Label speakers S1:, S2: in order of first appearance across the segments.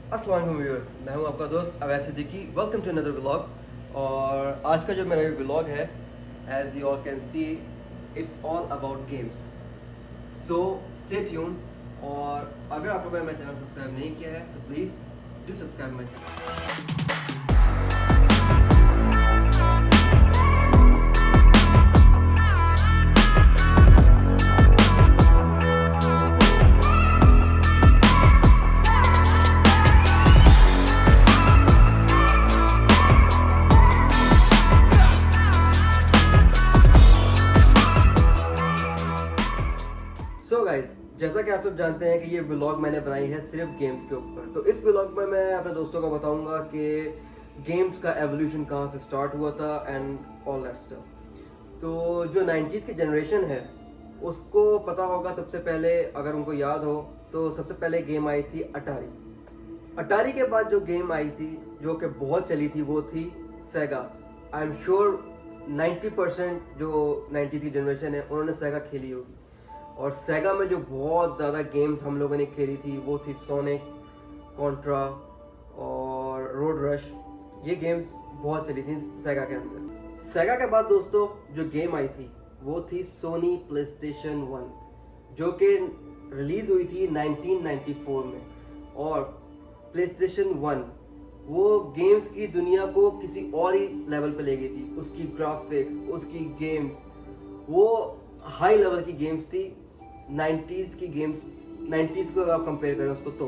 S1: अस्सलाम वालेकुम व्यूअर्स, मैं हूं आपका दोस्त Awais Siddiqui. Welcome to another vlog. और आज का जो मेरा व्लॉग है, as you all can see, it's all about games. So stay tune. और अगर आप लोगों ने मेरा चैनल सब्सक्राइब नहीं किया है, so please do subscribe my channel. So guys, जैसा कि आप सब जानते हैं कि ये व्लॉग मैंने बनाई है सिर्फ गेम्स के ऊपर। तो इस व्लॉग में मैं अपने दोस्तों को बताऊंगा कि गेम्स का एवोल्यूशन कहाँ से स्टार्ट हुआ था एंड ऑल दैट स्टफ। तो जो 90s की जनरेशन है उसको पता होगा, सबसे पहले अगर उनको याद हो तो सबसे पहले गेम आई थी अटारी। अटारी के बाद जो गेम आई थी जो कि बहुत चली थी वो थी सेगा। आई एम श्योर 90% जो 90s की जनरेशन है उन्होंने सेगा खेली होगी। और सेगा में जो बहुत ज़्यादा गेम्स हम लोगों ने खेली थी वो थी सोनिक, कॉन्ट्रा और रोड रश। ये गेम्स बहुत चली थी सेगा के अंदर। सेगा के बाद दोस्तों जो गेम आई थी वो थी सोनी प्लेस्टेशन 1, जो कि रिलीज़ हुई थी 1994 में। और प्लेस्टेशन 1 वो गेम्स की दुनिया को किसी और ही लेवल पे ले गई थी। उसकी ग्राफिक्स, उसकी गेम्स, वो हाई लेवल की गेम्स थी। 90s की गेम्स, 90s को अगर आप कंपेयर करें उसको, तो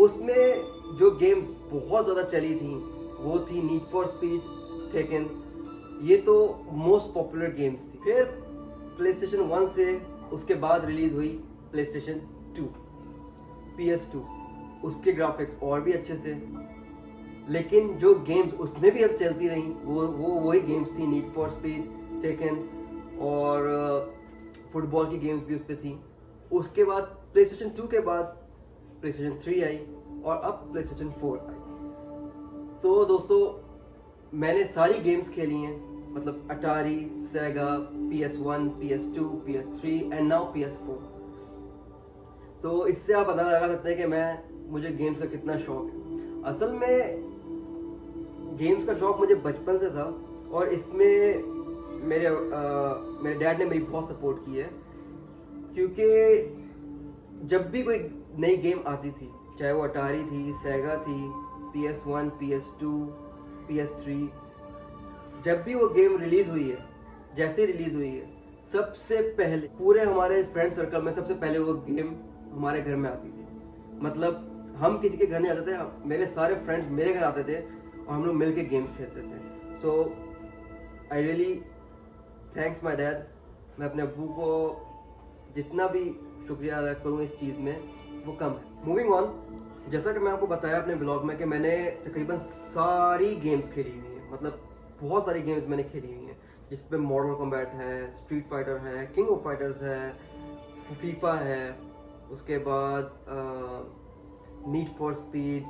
S1: उसमें जो गेम्स बहुत ज़्यादा चली थी वो थी नीड फॉर स्पीड, टेकन। ये तो मोस्ट पॉपुलर गेम्स थी। फिर प्लेस्टेशन 1 से उसके बाद रिलीज हुई प्लेस्टेशन 2, PS2। उसके ग्राफिक्स और भी अच्छे थे, लेकिन जो गेम्स उसमें भी अब चलती रही वो वही गेम्स थी, नीड फॉर स्पीड, टेकन और फुटबॉल की गेम्स भी उस पर थी। उसके बाद प्लेस्टेशन 2 के बाद प्लेस्टेशन 3 आई और अब प्लेस्टेशन 4 आई। तो दोस्तों मैंने सारी गेम्स खेली हैं, मतलब अटारी, सेगा, PS1, PS2, PS3 and now PS4। तो इससे आप अंदाजा लगा सकते हैं कि मुझे गेम्स का कितना शौक है। असल में गेम्स का शौक मुझे बचपन से था और इसमें मेरे डैड ने मेरी बहुत सपोर्ट की है। क्योंकि जब भी कोई नई गेम आती थी, चाहे वो अटारी थी, सेगा थी, PS1, PS2, PS3, जब भी वो गेम रिलीज़ हुई है, जैसे रिलीज़ हुई है, सबसे पहले पूरे हमारे फ्रेंड सर्कल में सबसे पहले वो गेम हमारे घर में आती थी। मतलब हम किसी के घर नहीं आते थे, मेरे सारे फ्रेंड्स मेरे घर आते थे और हम लोग मिल के गेम्स खेलते थे। So I really thanks my dad. मैं अपने अब्बू को जितना भी शुक्रिया अदा करूँ इस चीज़ में वो कम है। मूविंग ऑन, जैसा कि मैं आपको बताया अपने ब्लॉग में कि मैंने तकरीबन सारी गेम्स खेली हुई हैं। मतलब बहुत सारी गेम्स मैंने खेली हुई हैं, जिसमें मॉडल कॉम्बैट है, स्ट्रीट फाइटर है, किंग ऑफ फाइटर्स है, फीफा है, उसके बाद need for speed,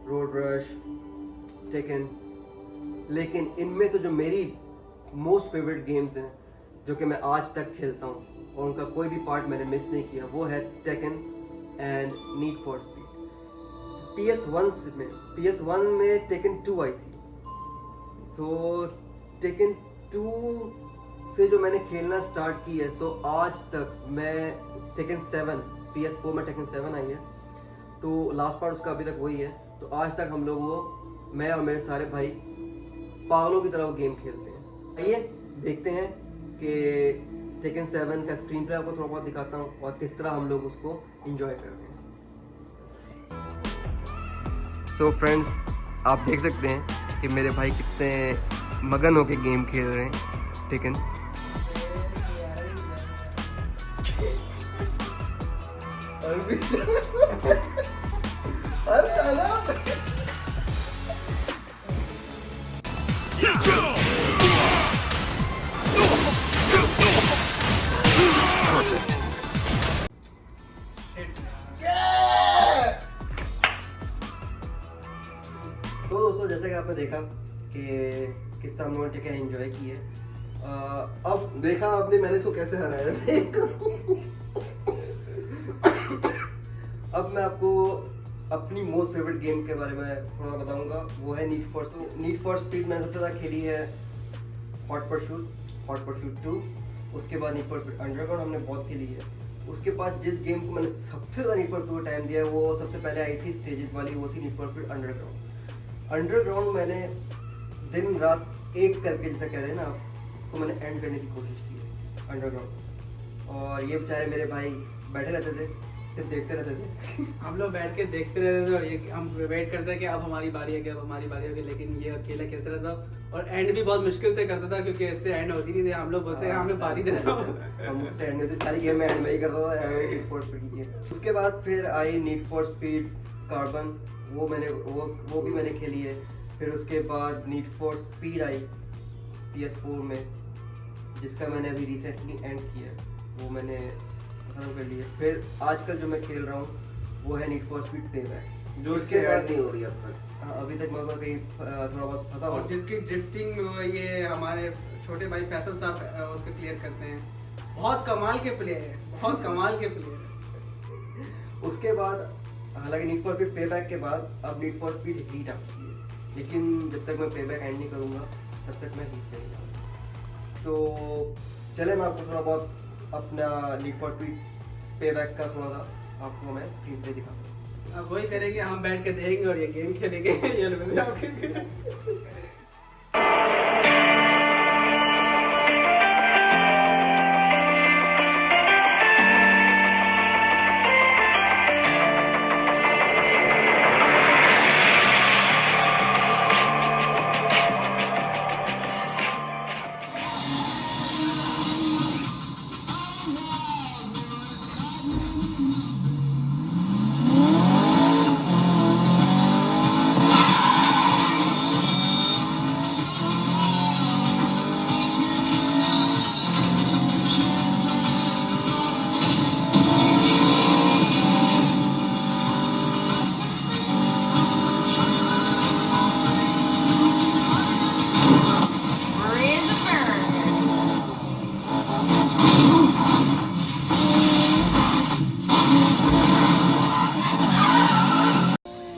S1: road rush, taken. लेकिन इनमें से जो मेरी मोस्ट फेवरेट गेम्स हैं, जो कि मैं आज तक खेलता हूँ और उनका कोई भी पार्ट मैंने मिस नहीं किया, वो है taken and need for speed. PS1 में टेकन 2 आई थी। तो टेकन 2 से जो मैंने खेलना स्टार्ट की है, सो आज तक मैं टेकन 7, PS4 में टेकन 7 आई है, तो लास्ट पार्ट उसका अभी तक वही है। तो आज तक हम लोग वो, मैं और मेरे सारे भाई पागलों की तरह वो गेम खेलते हैं। आइए देखते हैं कि टेकन 7 का स्क्रीन प्ले आपको थोड़ा बहुत दिखाता हूँ और किस तरह हम लोग उसको एंजॉय कर रहे हैं। सो फ्रेंड्स, आप देख सकते हैं कि मेरे भाई कितने मगन होके गेम खेल रहे हैं टेकन। तो दोस्तों जैसे कि आपने देखा कि किस तरह हम लोगों ने टेकन एंजॉय की है। अब
S2: देखा आपने मैंने इसको कैसे हराया था।
S1: अब मैं आपको अपनी मोस्ट फेवरेट गेम के बारे में थोड़ा बताऊंगा, वो है नीड फॉर स्पीड। मैंने सबसे ज़्यादा खेली है हॉट परसूट 2, उसके बाद नीड फॉर स्पीड अंडरग्राउंड हमने बहुत खेली है। उसके बाद जिस गेम को मैंने सबसे ज़्यादा नीड फॉर स्पीड टाइम दिया है वो सबसे पहले आई थी स्टेजेस वाली, वो थी नीड फॉर स्पीड अंडरग्राउंड। मैंने दिन रात एक करके, जैसा कहते हैं ना, उसको मैंने एंड करने की कोशिश की है अंडरग्राउंड। और ये बेचारे मेरे भाई बैठे रहते थे, सिर्फ देखते रहते थे।
S3: हम लोग बैठ के देखते रहते थे और ये हम वेट करते कि अब हमारी बारी है, कि अब हमारी बारी होगी, लेकिन ये अकेला खेलता रहता और एंड भी बहुत मुश्किल से करता था क्योंकि इससे एंड होती नहीं थी। हम लोग बोलते हैं हमें बारी दे दो।
S1: हम मुझसे एंड होती सारी गेम में एंड में ही करता था, नीड फॉर स्पीड की गेम। उसके बाद फिर I need for speed carbon, वो भी मैंने खेली है। फिर उसके बाद need for speed I PS4 में, जिसका मैंने अभी रिसेंटली एंड किया है, वो मैंने खत्म कर लिया। फिर आजकल जो मैं खेल रहा हूँ वो है नीड फॉर स्पीड पेबैक,
S2: जो इसके ऐड नहीं हो रही अब तक।
S1: अभी तक मैं कहीं थोड़ा बहुत फंसा
S3: और
S1: हूँ।
S3: जिसकी ड्रिफ्टिंग ये हमारे छोटे भाई फैसल साहब उसको क्लियर करते हैं। बहुत कमाल के प्लेयर है, बहुत कमाल के प्लेयर है।
S1: उसके बाद हालांकि नीड फॉर स्पीड पेबैक के बाद अब नीड फॉर स्पीड हीट आ चुकी है, लेकिन जब तक मैं पेबैक एंड नहीं करूँगा तब तक मैं हीट नहीं जाऊँगा। तो चले मैं आपको थोड़ा बहुत अपना नीड फॉर स्पीड पेबैक का थोड़ा सा आपको मैं स्क्रीन पे दिखाऊंगा।
S3: अब वही करेंगे, हम बैठ के देखेंगे और ये गेम खेलेंगे। ये लोग आपके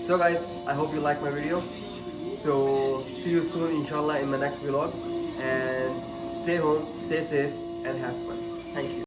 S1: So guys, I hope you like my video. So see you soon inshallah in my next vlog, and stay home, stay safe and have fun. Thank you.